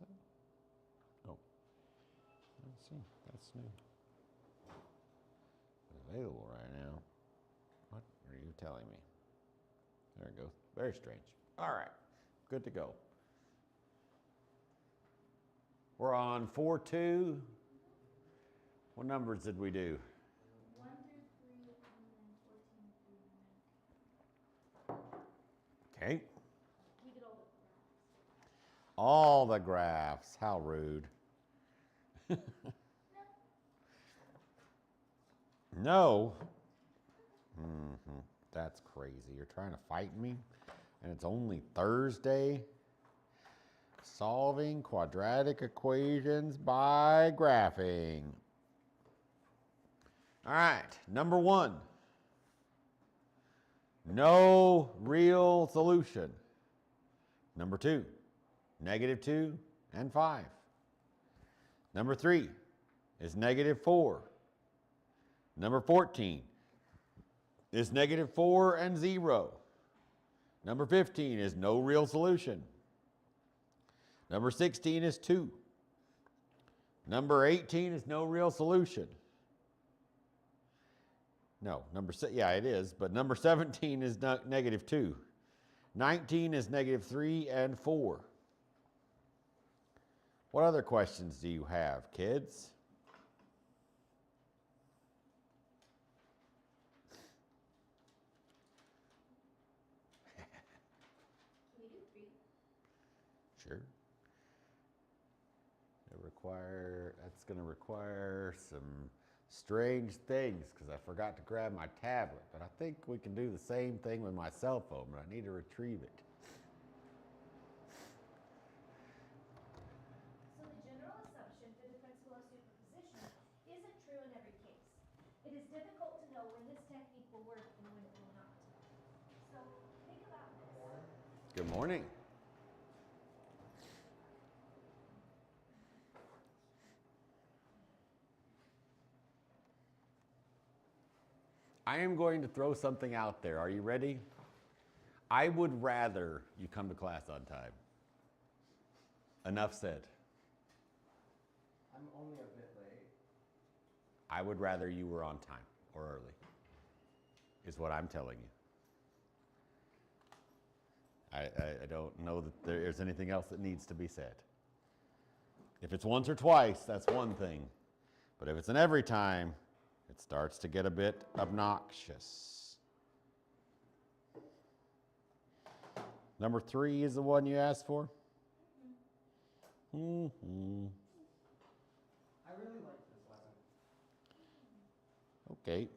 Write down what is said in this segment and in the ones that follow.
that? Oh, let's see. That's new. Available right now. What are you telling me? There it goes. Very strange. All right, good to go. We're on 4-2. What numbers did we do? 1 through 3 and then 14 through 9. Okay. We did all the graphs. All the graphs. How rude. No. That's crazy. You're trying to fight me? And it's only Thursday? Solving quadratic equations by graphing. All right, number 1. No real solution. Number 2, -2 and 5. Number 3 is -4. Number 14 is -4 and 0. Number 15 is no real solution. Number 16 is 2. Number 18 is no real solution. No, yeah, it is, but number 17 is -2. 19 is -3 and 4. What other questions do you have, kids? Can we do 3? Sure. That's going to require some strange things because I forgot to grab my tablet. But I think we can do the same thing with my cell phone, but I need to retrieve it. So the general assumption for the principle of superposition isn't true in every case. It is difficult to know when this technique will work and when it will not. So think about this. Good morning. I am going to throw something out there. Are you ready? I would rather you come to class on time. Enough said. I'm only a bit late. I would rather you were on time or early, is what I'm telling you. I don't know that there's anything else that needs to be said. If it's once or twice, that's one thing. But if it's an every time, it starts to get a bit obnoxious. Number 3 is the one you asked for? Mm-hmm. I really like this lesson. Okay.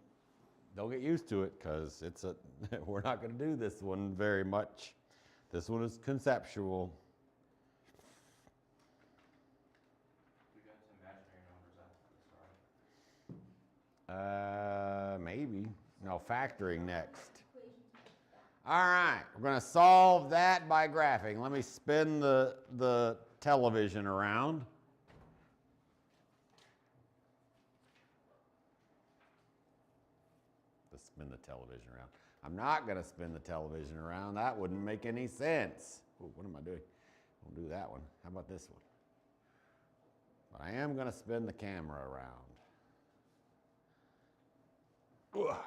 Don't get used to it because we're not going to do this one very much. This one is conceptual. We got some imaginary numbers after this, right? Maybe. No, factoring next. All right, we're going to solve that by graphing. Let me spin the television around. Let's spin the television around. I'm not going to spin the television around. That wouldn't make any sense. Ooh, what am I doing? I'll do that one. How about this one? But I am going to spin the camera around. Ugh.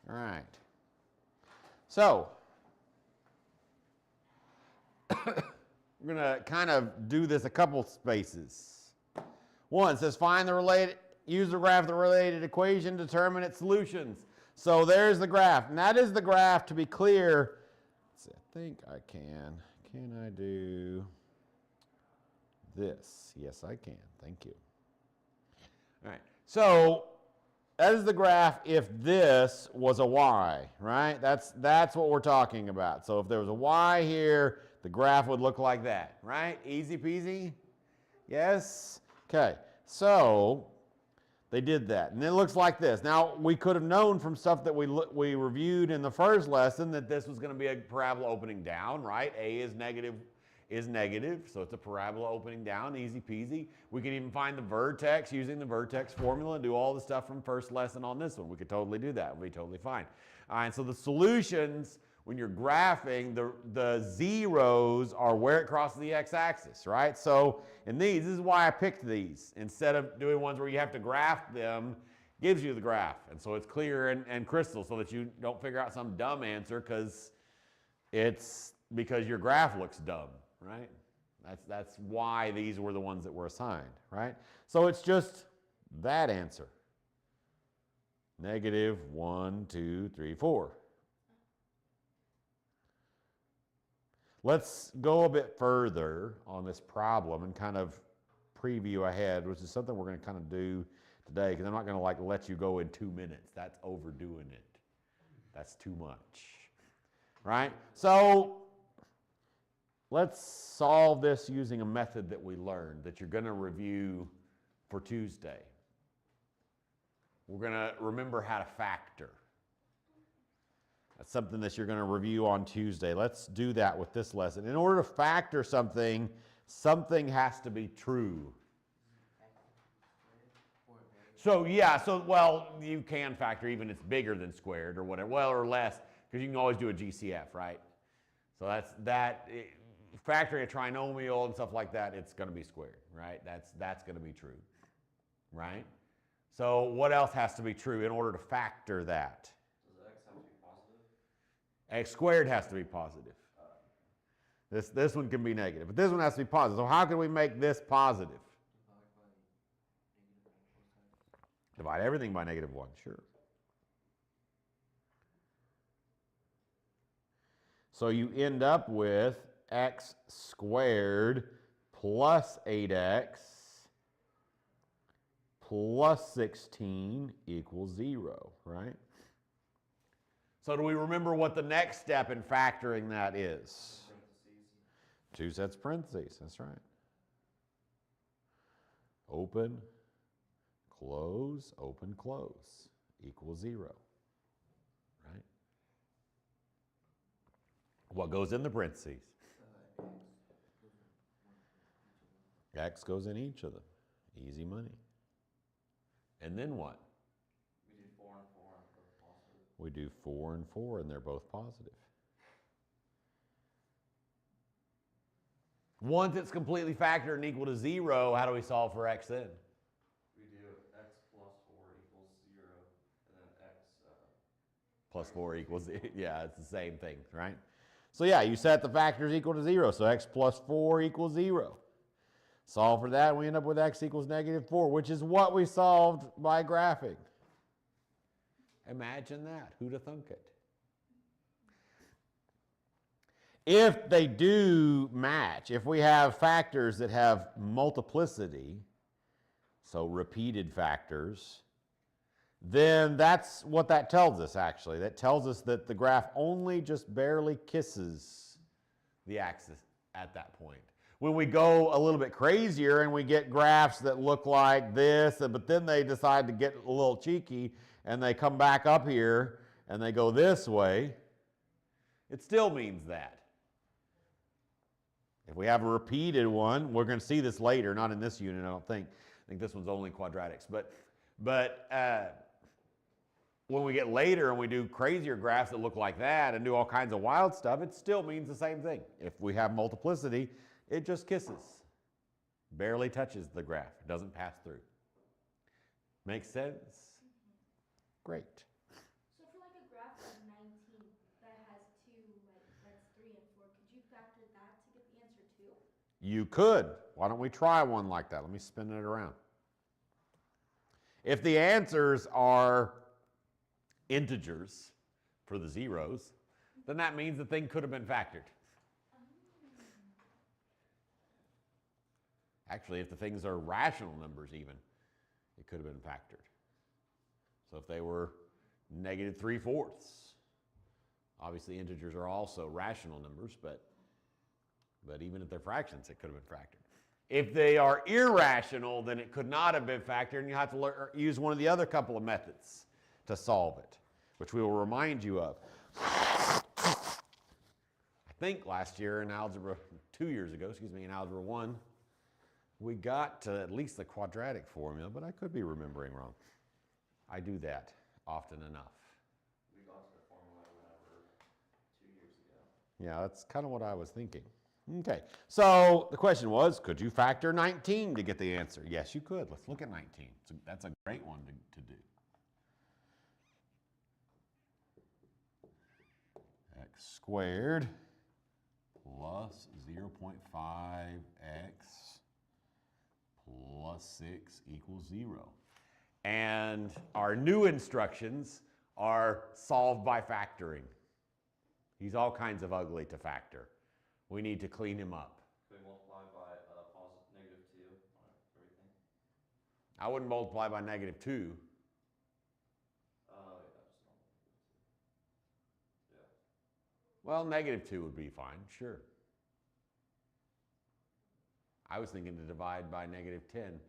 All right. So, we're going to kind of do this a couple spaces. One says use the graph of the related equation to determine its solutions. So there's the graph, and that is the graph, to be clear. Let's see, I think I can. Can I do this? Yes, I can. Thank you. All right. So that is the graph if this was a y, right? That's what we're talking about. So if there was a y here, the graph would look like that, right? Easy peasy? Yes? Okay. So they did that, and it looks like this. Now, we could have known from stuff that we reviewed in the first lesson that this was going to be a parabola opening down, right? A is negative, so it's a parabola opening down, easy peasy. We can even find the vertex using the vertex formula and do all the stuff from first lesson on this one. We could totally do that. It would be totally fine. All right, so the solutions, when you're graphing, the zeros are where it crosses the x-axis, right? So in these, this is why I picked these. Instead of doing ones where you have to graph them, gives you the graph. And so it's clear and crystal so that you don't figure out some dumb answer because it's because your graph looks dumb, right? That's why these were the ones that were assigned, right? So it's just that answer. Negative 1, 2, 3, 4. Let's go a bit further on this problem and kind of preview ahead, which is something we're going to kind of do today, because I'm not going to like let you go in 2 minutes. That's overdoing it. That's too much, right? So let's solve this using a method that we learned that you're going to review for Tuesday. We're going to remember how to factor. That's something that you're going to review on Tuesday. Let's do that with this lesson. In order to factor something, something has to be true. So yeah, well, you can factor even if it's bigger than squared or whatever, well, or less, because you can always do a GCF, right? So factoring a trinomial and stuff like that, it's going to be squared, right? That's going to be true, right? So what else has to be true in order to factor that? Does x have to be positive? X squared has to be positive. This one can be negative, but this one has to be positive. So how can we make this positive? Divide everything by negative 1, sure. So you end up with x squared plus 8x plus 16 equals 0, right? So do we remember what the next step in factoring that is? Parentheses. 2 sets of parentheses, that's right. Open, close, open, close, equals 0, right? What goes in the parentheses? X goes in each of them. Easy money. And then what? We do 4 and 4 and both positive. We do 4 and 4 and they're both positive. Once it's completely factored and equal to 0, how do we solve for x then? We do x plus 4 equals 0, and then x... Plus 4 equals, yeah, it's the same thing, right? So yeah, you set the factors equal to 0, so x plus 4 equals 0. Solve for that, we end up with x equals negative 4, which is what we solved by graphing. Imagine that. Who'd have thunk it? If they do match, if we have factors that have multiplicity, so repeated factors, then that's what that tells us, actually. That tells us that the graph only just barely kisses the axis at that point. When we go a little bit crazier and we get graphs that look like this, but then they decide to get a little cheeky and they come back up here and they go this way, it still means that. If we have a repeated one, we're going to see this later, not in this unit, I don't think. I think this one's only quadratics. But when we get later and we do crazier graphs that look like that and do all kinds of wild stuff, it still means the same thing. If we have multiplicity, it just kisses, barely touches the graph. It doesn't pass through. Make sense? Great. So for like a graph of 19 that has that's 3 and 4, could you factor that to get the answer too? You could. Why don't we try one like that? Let me spin it around. If the answers are integers for the zeros, then that means the thing could have been factored. Actually, if the things are rational numbers even, it could have been factored. So if they were negative 3/4, obviously integers are also rational numbers, but even if they're fractions, it could have been factored. If they are irrational, then it could not have been factored, and you have to use one of the other couple of methods to solve it, which we will remind you of. I think last year in algebra, 2 years ago, in algebra 1, we got to at least the quadratic formula, but I could be remembering wrong. I do that often enough. We got to the formula whenever 2 years Yeah, that's kind of what I was thinking. Okay, so the question was, could you factor 19 to get the answer? Yes, you could. Let's look at 19. So that's a great one to do. X squared plus 0.5x plus 6 equals 0. And our new instructions are solved by factoring. He's all kinds of ugly to factor. We need to clean him up. Can we multiply by negative 2 on everything? I wouldn't multiply by negative 2. Yeah, just normal negative 2. Yeah. Well, negative 2 would be fine, sure. I was thinking to divide by negative 10,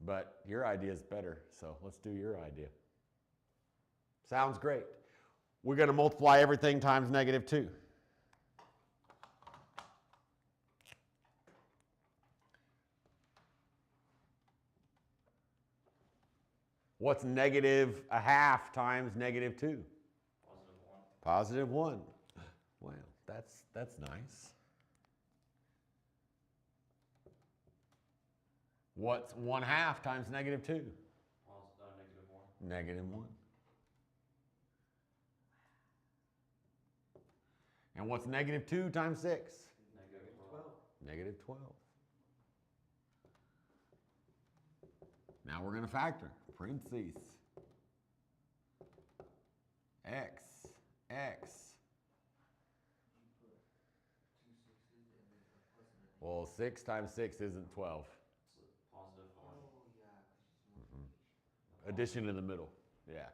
but your idea is better, so let's do your idea. Sounds great. We're going to multiply everything times negative 2. What's negative a half times negative 2? Positive 1. Positive 1. Well, that's nice. What's 1/2 times negative 2? Negative 1. Negative 1. And what's negative 2 times 6? Negative 12. Negative 12. Now we're going to factor. Parentheses. X. Well, 6 times 6 isn't 12. So positive 4. Addition in the middle. Yeah.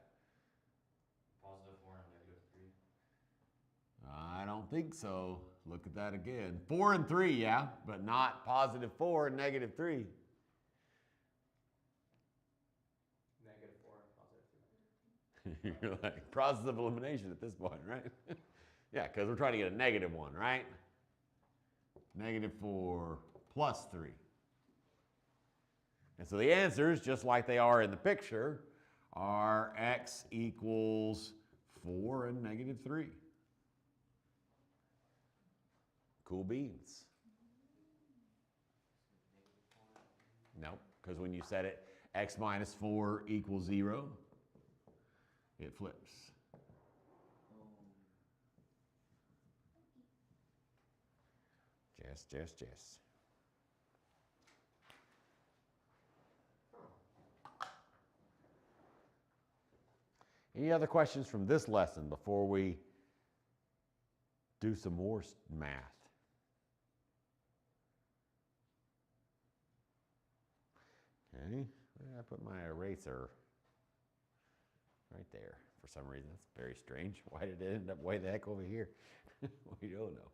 Positive 4 and negative 3. I don't think so. Look at that again. 4 and 3, yeah, but not positive 4 and negative 3. Negative 4 and positive 3. You're like, process of elimination at this point, right? Yeah, because we're trying to get a negative one, right? Negative 4 plus 3. And so the answers, just like they are in the picture, are x equals 4 and negative 3. Cool beans. Nope, because when you set it x minus 4 equals 0, it flips. Yes. Any other questions from this lesson before we do some more math? Okay, where did I put my eraser? Right there. For some reason, that's very strange. Why did it end up way the heck over here? We don't know.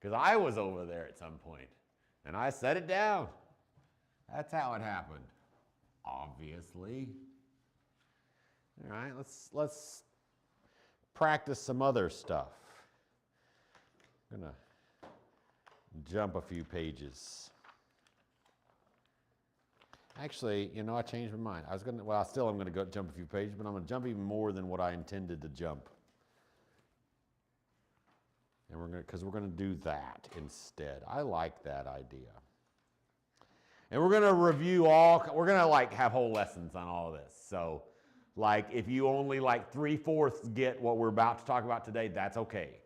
Because I was over there at some point, and I set it down. That's how it happened, obviously. All right, let's practice some other stuff. I'm gonna jump a few pages. Actually, you know, I changed my mind. I'm gonna go jump a few pages, but I'm gonna jump even more than what I intended to jump. And because we're gonna do that instead. I like that idea. And we're gonna review we're gonna like have whole lessons on all of this. So like if you only like 3/4 get what we're about to talk about today, that's okay.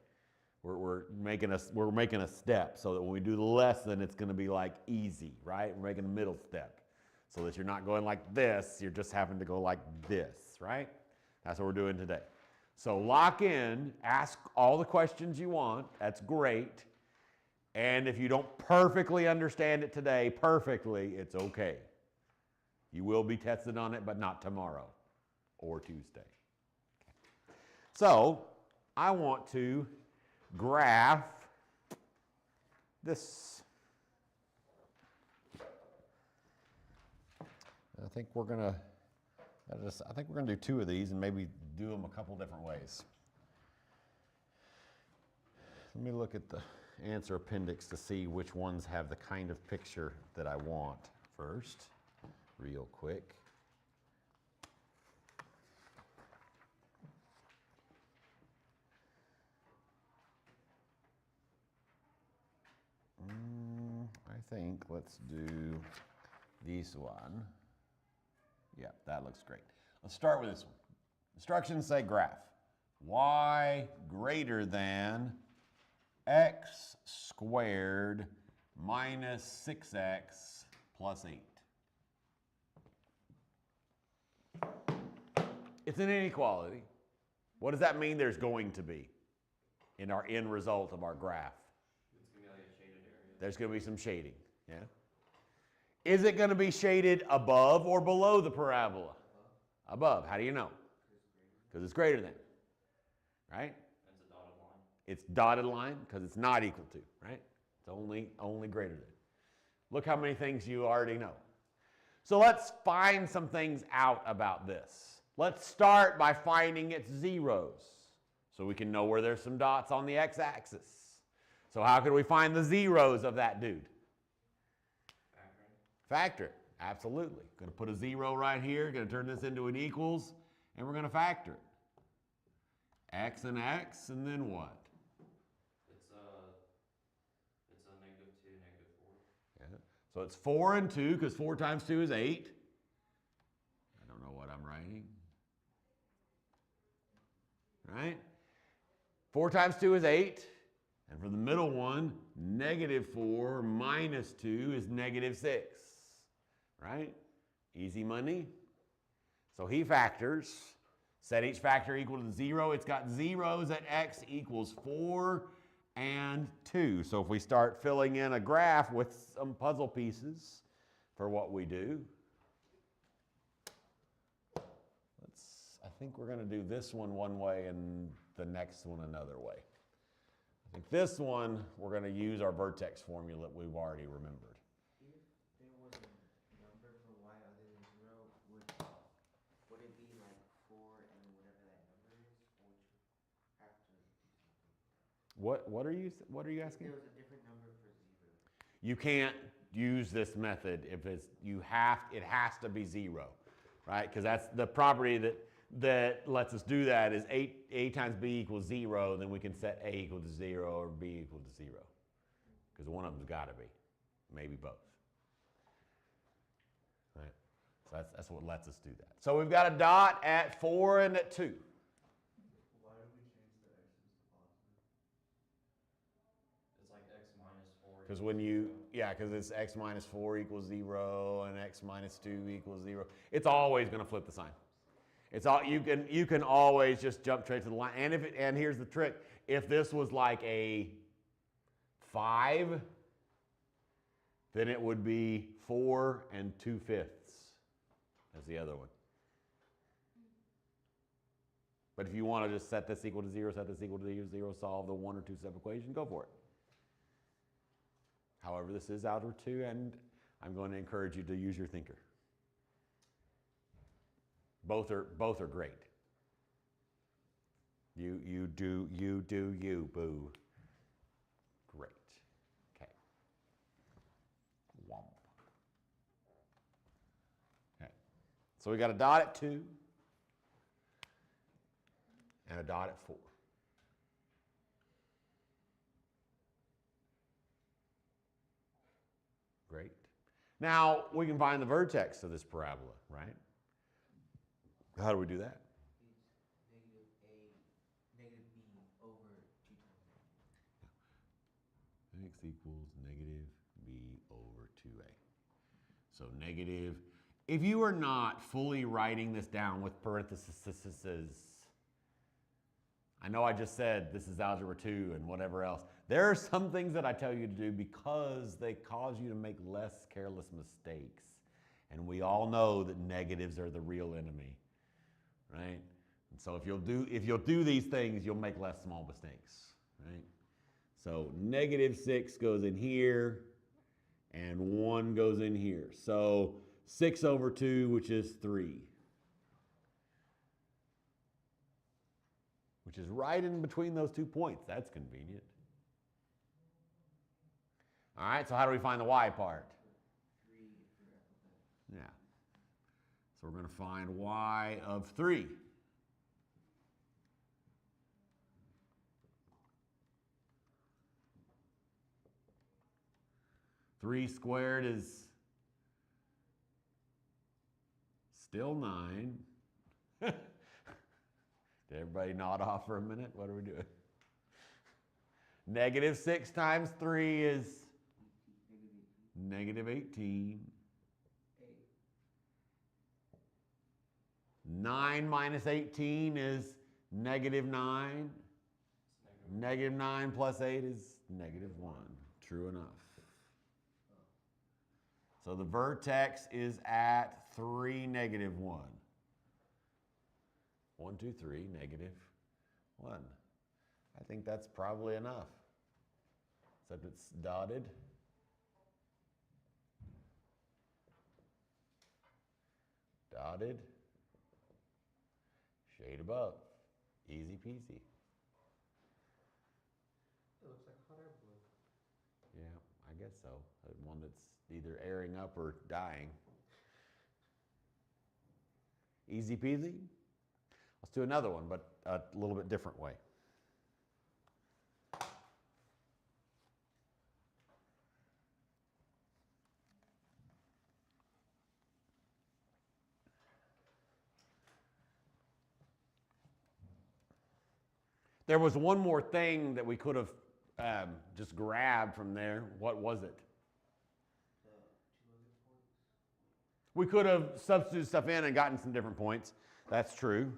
We're making a step so that when we do the lesson, it's gonna be like easy, right? We're making a middle step so that you're not going like this, you're just having to go like this, right? That's what we're doing today. So lock in, ask all the questions you want, that's great. And if you don't perfectly understand it today, it's okay. You will be tested on it, but not tomorrow or Tuesday. Okay. So I want to graph this. I think we're gonna do 2 of these and maybe do them a couple different ways. Let me look at the answer appendix to see which ones have the kind of picture that I want first, real quick. I think let's do this one. Yeah, that looks great. Let's start with this one. Instructions say graph. Y greater than x squared minus 6x plus 8. It's an inequality. What does that mean there's going to be in our end result of our graph? It's gonna be like a shaded area. There's going to be some shading. Yeah. Is it going to be shaded above or below the parabola? Above. How do you know? Because it's greater than. Right? And it's a dotted line. It's dotted line because it's not equal to. Right? It's only greater than. Look how many things you already know. So let's find some things out about this. Let's start by finding its zeros so we can know where there's some dots on the x-axis. So how can we find the zeros of that dude? Factor it. Absolutely. Going to put a 0 right here, going to turn this into an equals, and we're going to factor it. X, and then what? It's a -2, -4. Yeah. So it's 4 and 2, because 4 times 2 is 8. I don't know what I'm writing. Right? 4 times 2 is 8. And for the middle one, -4 minus 2 is -6. Right? Easy money. So he factors. Set each factor equal to 0. It's got zeros at x equals 4 and 2. So if we start filling in a graph with some puzzle pieces for what we do, I think we're going to do this one way and the next one another way. I think this one, we're going to use our vertex formula that we've already remembered. If there was a number for y other than 0, would it be like 4 and whatever that number is, or would you have to do something? What are you asking? If there was a different number for 0. You can't use this method if it has to be 0, right? Because that's the property that lets us do that is a times b equals 0, then we can set a equal to 0 or b equal to 0. Because one of them's got to be, maybe both. Right? So that's what lets us do that. So we've got a dot at 4 and at 2. Why did we change the x's to positive? It's like x minus 4. Because because it's x minus 4 equals 0 and x minus 2 equals 0. It's always going to flip the sign. It's all you can always just jump straight to the line. And here's the trick: if this was like a 5, then it would be 4 and 2/5. That's the other one. But if you want to just set this equal to 0, set this equal to 0, solve the 1 or 2 step equation, go for it. However, this is Algebra 2, and I'm going to encourage you to use your thinker. Both are great. You do you, boo. Great. Okay. Womp. Okay. So we got a dot at 2 and a dot at 4. Great. Now we can find the vertex of this parabola, right? How do we do that? It's negative b over 2 times a. X equals negative b over 2a. So negative, if you are not fully writing this down with parentheses, I know I just said this is Algebra 2 and whatever else. There are some things that I tell you to do because they cause you to make less careless mistakes. And we all know that negatives are the real enemy. Right? And so if you'll do these things, you'll make less small mistakes, right? So -6 goes in here, and 1 goes in here. So 6 over 2, which is 3. Which is right in between those 2 points. That's convenient. All right, so how do we find the y part? 3 if you're alphabet. Yeah. So we're going to find y of 3. 3 squared is still 9. Did everybody nod off for a minute? What are we doing? Negative 6 times 3 is negative 18. 9 minus 18 is negative 9. Negative 9 plus 8 is negative 1. True enough. So the vertex is at 3, negative 1. 1, 2, 3, negative 1. I think that's probably enough. Except it's dotted. Dotted. Shade above. Easy peasy. It looks like hot air balloon. Yeah, I guess so. One that's either airing up or dying. Easy peasy. Let's do another one, but a little bit different way. There was one more thing that we could have just grabbed from there. What was it? The 2 other points. We could have substituted stuff in and gotten some different points. That's true.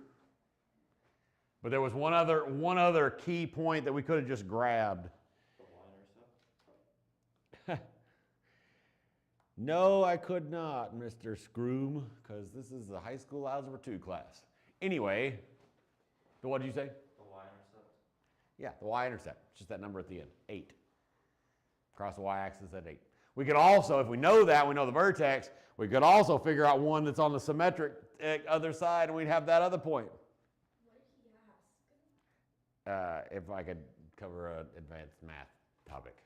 But there was one other key point that we could have just grabbed. The y-intercept? No, I could not, Mr. Scroom, because this is the high school Algebra 2 class. Anyway, what did you say? The y-intercept? Yeah, the y-intercept. Just that number at the end, 8. Across the y-axis at 8. We could also, if we know that, we know the vertex, we could also figure out one that's on the symmetric other side, and we'd have that other point. What did he ask? If I could cover an advanced math topic.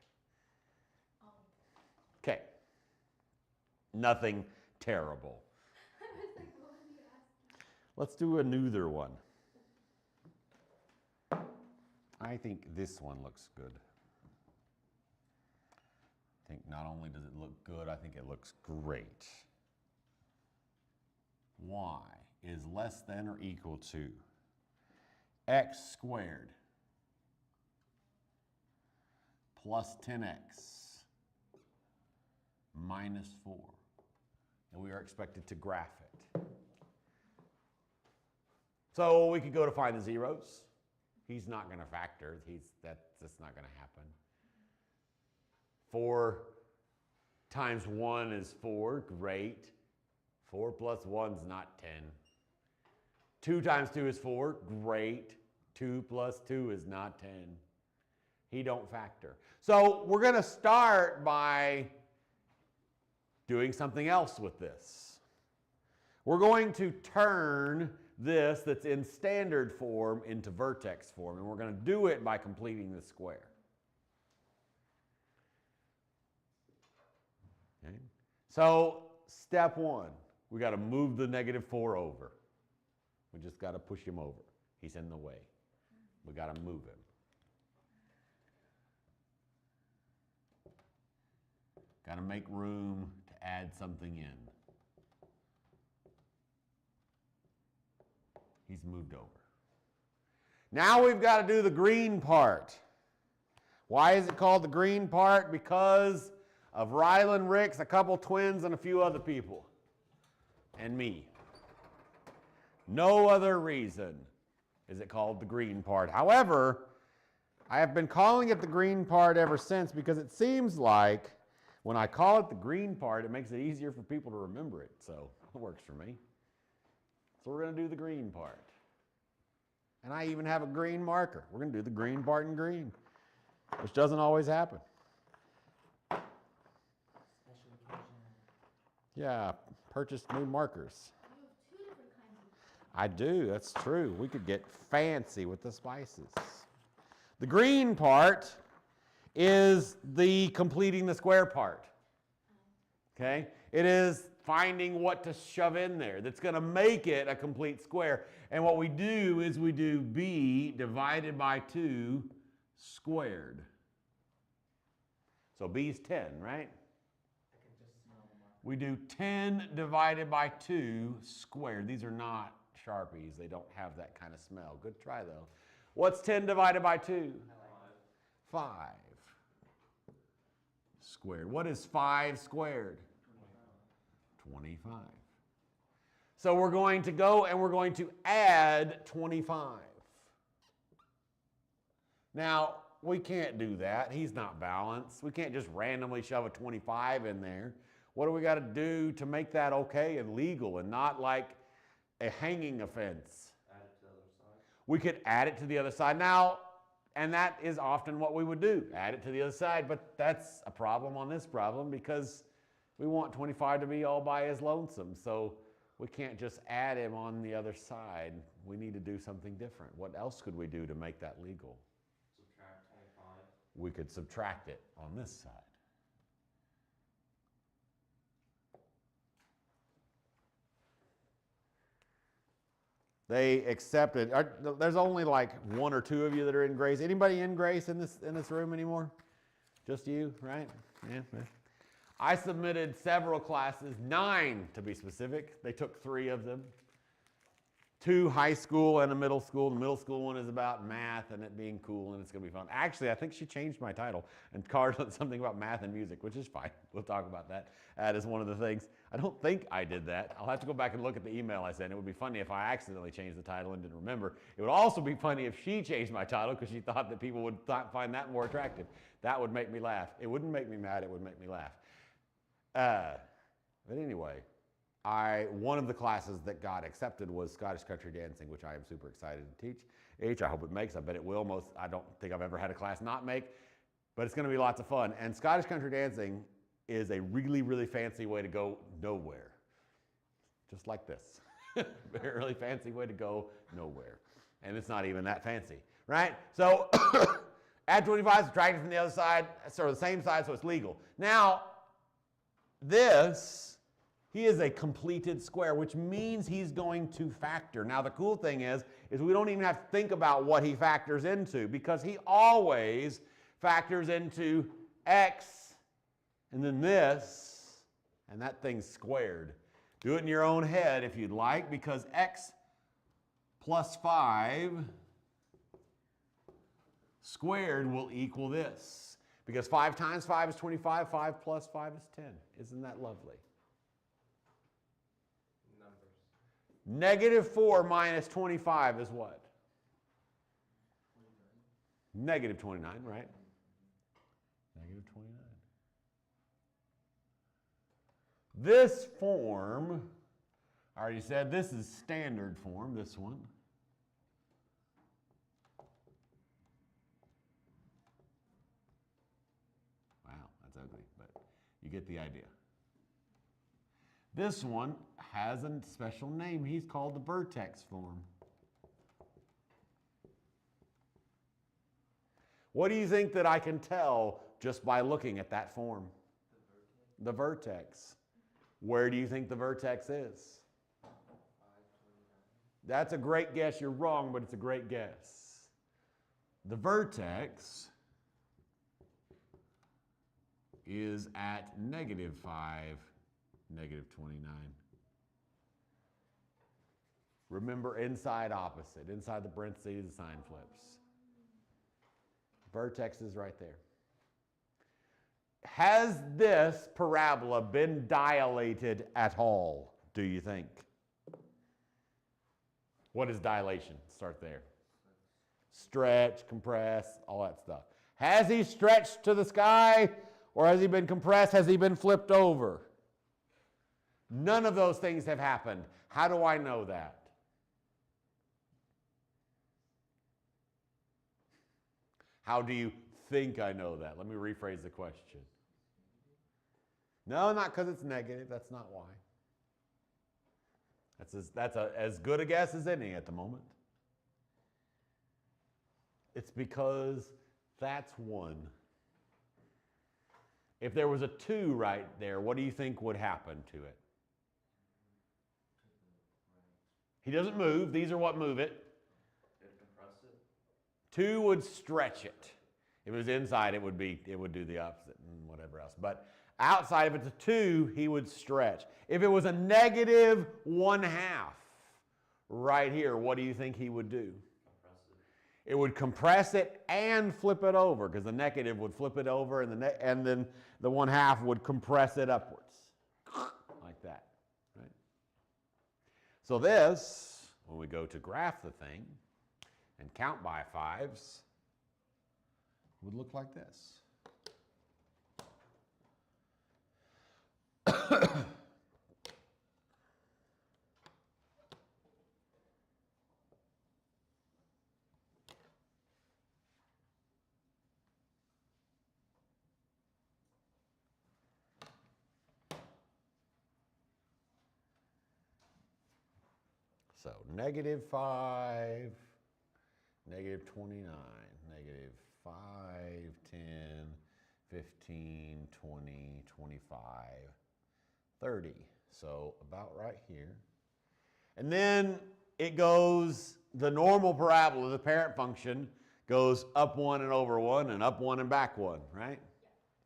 Oh. Okay. Nothing terrible. I was like, what did he ask? Let's do a neither one. I think this one looks good. I think not only does it look good, I think it looks great. Y is less than or equal to x squared plus 10x minus 4. And we are expected to graph it. So we could go to find the zeros. He's not going to factor. That's not going to happen. 4 times 1 is 4. Great. 4 plus 1 is not 10. 2 times 2 is 4. Great. 2 plus 2 is not 10. He don't factor. So we're going to start by doing something else with this. We're going to turn this that's in standard form into vertex form, and we're going to do it by completing the square. Okay? So step 1, we got to move the negative 4 over. We just got to push him over. He's in the way. We got to move him. Got to make room to add something in. He's moved over. Now we've got to do the green part. Why is it called the green part? Because of Rylan Ricks, a couple twins, and a few other people. And me. No other reason is it called the green part. However, I have been calling it the green part ever since because it seems like when I call it the green part, it makes it easier for people to remember it. So it works for me. So we're going to do the green part. And I even have a green marker. We're going to do the green part in green, which doesn't always happen. Special occasion. Yeah, purchased new markers. You have 2 different kinds of. I do, that's true. We could get fancy with the spices. The green part is the completing the square part. Okay? It is finding what to shove in there that's going to make it a complete square. And what we do is we do b divided by 2 squared. So b is 10, right? We do 10 divided by 2 squared. These are not Sharpies. They don't have that kind of smell. Good try, though. What's 10 divided by 2? 5 squared. What is 5 squared? 25. So we're going to go and we're going to add 25. Now, we can't do that. He's not balanced. We can't just randomly shove a 25 in there. What do we got to do to make that okay and legal and not like a hanging offense? Add it to the other side. We could add it to the other side. Now, and that is often what we would do, add it to the other side, but that's a problem on this problem because we want 25 to be all by his lonesome, so we can't just add him on the other side. We need to do something different. What else could we do to make that legal? Subtract 25. We could subtract it on this side. They accepted. There's only like 1 or 2 of you that are in Grace. Anybody in Grace in this room anymore? Just you, right? Yeah. I submitted several classes, 9 to be specific. They took 3 of them. 2 high school and a middle school. The middle school one is about math and it being cool and it's going to be fun. Actually, I think she changed my title and carved something about math and music, which is fine. We'll talk about that. That is one of the things. I don't think I did that. I'll have to go back and look at the email I sent. It would be funny if I accidentally changed the title and didn't remember. It would also be funny if she changed my title because she thought that people would find that more attractive. That would make me laugh. It wouldn't make me mad. It would make me laugh. But anyway, one of the classes that got accepted was Scottish country dancing, which I am super excited to teach. I hope it makes. I bet it will. I don't think I've ever had a class not make, but it's going to be lots of fun. And Scottish country dancing is a really, really fancy way to go nowhere. Just like this. Very really fancy way to go nowhere. And it's not even that fancy, right? So add 25, subtract it from the other side, sort of the same side, so it's legal. Now, he is a completed square, which means he's going to factor. Now, the cool thing is we don't even have to think about what he factors into because he always factors into x and then this, and that thing's squared. Do it in your own head if you'd like, because x plus 5 squared will equal this. Because 5 times 5 is 25, 5 plus 5 is 10. Isn't that lovely? Numbers. -4 minus 25 is what? -29, right? -29. This form, I already said this is standard form, this one. Wow, that's ugly, but you get the idea. This one has a special name. He's called the vertex form. What do you think that I can tell just by looking at that form? The vertex. Where do you think the vertex is? 529. That's a great guess. You're wrong, but it's a great guess. The vertex is at -5, -29. Remember, inside opposite. Inside the parentheses, the sign flips. Vertex is right there. Has this parabola been dilated at all, do you think? What is dilation? Start there. Stretch, compress, all that stuff. Has he stretched to the sky, or has he been compressed? Has he been flipped over? None of those things have happened. How do I know that? How do you think I know that? Let me rephrase the question. No, not because it's negative. That's not why. That's as good a guess as any at the moment. It's because that's 1. If there was a 2 right there, what do you think would happen to it? He doesn't move. These are what move it. It compressed it. 2 would stretch it. If it was inside, it would do the opposite and whatever else. But outside, if it's a 2, he would stretch. If it was a negative 1/2 right here, what do you think he would do? It would compress it and flip it over, because the negative would flip it over, and and then the 1/2 would compress it upwards, like that. Right? So this, when we go to graph the thing and count by 5s, would look like this. So -5, -29, -5, 10, 15, 20, 25, 30. So about right here. And then it goes, the normal parabola, the parent function, goes up 1 and over 1 and up 1 and back 1, right?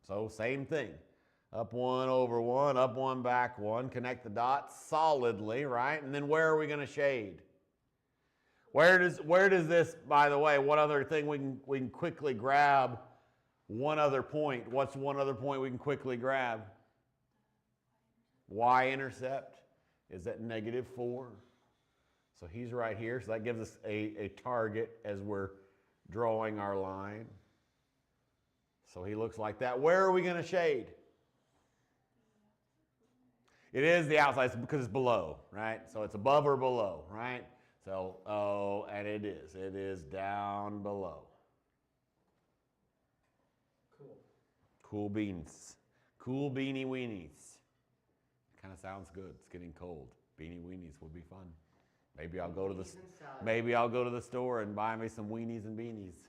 So same thing. Up 1 over 1, up 1, back 1. Connect the dots solidly, right? And then where are we going to shade? Where does this, by the way, one other thing we can quickly grab, one other point. What's one other point we can quickly grab? Y-intercept is at -4. So he's right here. So that gives us a target as we're drawing our line. So he looks like that. Where are we going to shade? It is the outside because it's below, right? So it's above or below, right? So, oh, and it is down below. Cool. Cool beans. Cool beanie weenies. Kind of sounds good. It's getting cold. Beanie weenies would be fun. Maybe I'll go to the store and buy me some weenies and beanies.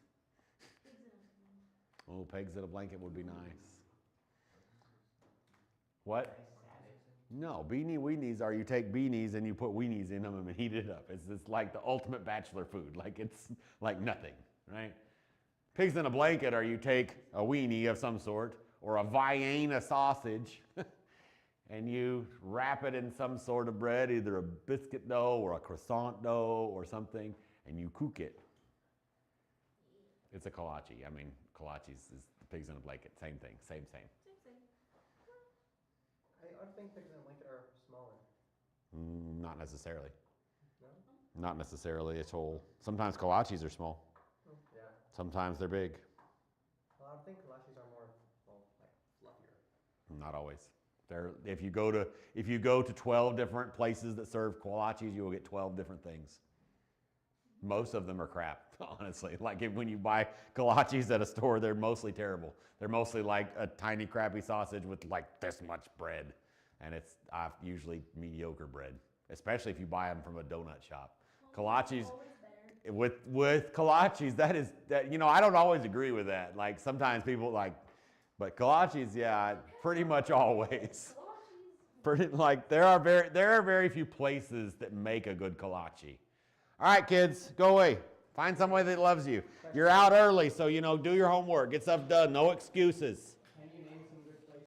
Oh, pegs in a blanket would be nice. What? No, beanie weenies are, you take beanies and you put weenies in them and heat it up. It's like the ultimate bachelor food. Like, it's like nothing, right? Pigs in a blanket are, you take a weenie of some sort or a Vienna sausage and you wrap it in some sort of bread, either a biscuit dough or a croissant dough or something, and you cook it. It's a kolache. I mean, kolaches is the pigs in a blanket. Same thing. Same. I think pigs in a blanket are smaller. Not necessarily. No? Not necessarily at all. Sometimes kolaches are small. Yeah. Sometimes they're big. Well, I would think kolaches are more, well, like fluffier. Not always. If you go to 12 different places that serve kolaches, you will get 12 different things. Most of them are crap, honestly. Like when you buy kolaches at a store, they're mostly terrible. They're mostly like a tiny crappy sausage with like this much bread. And it's usually mediocre bread, especially if you buy them from a donut shop. Kolaches, with kolaches, I don't always agree with that. Like sometimes people but kolaches, yeah, pretty much always. There are very few places that make a good kolache. All right, kids, go away. Find somebody that loves you. You're out early, so do your homework. Get stuff done. No excuses.